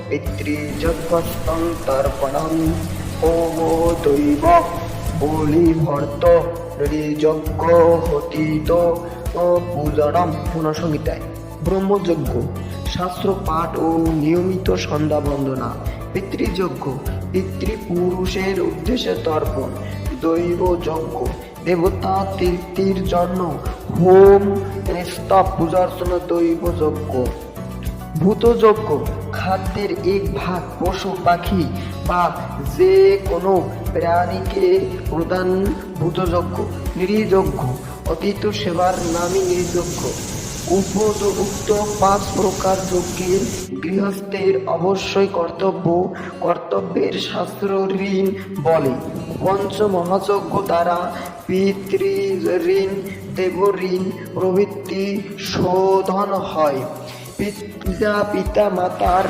পিতৃযজ্ঞস্তং তর্পণম home দৈব বলিভর্ত নৃযজ্ঞ হতিত পূজনম। পুনঃসংহিতায় ব্রহ্মযজ্ঞ শাস্ত্র পাঠ ও নিয়মিত সন্ধ্যা বন্দনা। পিতৃযজ্ঞ পিতৃপুরুষের উদ্দেশ্যে তর্পণ। দৈব যজ্ঞ দেবতা তৃপ্তির জন্য হোম স্তব পূজার্চনা দৈব যজ্ঞ। ভূতযজ্ঞ খাদ্যের এক ভাগ পশু পাখি বা যে কোনো প্রাণীকে প্রদান ভূতযজ্ঞ। নৃযজ্ঞ অতীত সেবার নামই নৃযজ্ঞ। উপযুক্ত 5 প্রকার যজ্ঞের গৃহস্থের অবশ্যই কর্তব্যের শাস্ত্র ঋণ বলে। পঞ্চমহাযজ্ঞ দ্বারা পিতৃঋণ দেবঋণ প্রভৃতি শোধন হয়। পিতা মাতার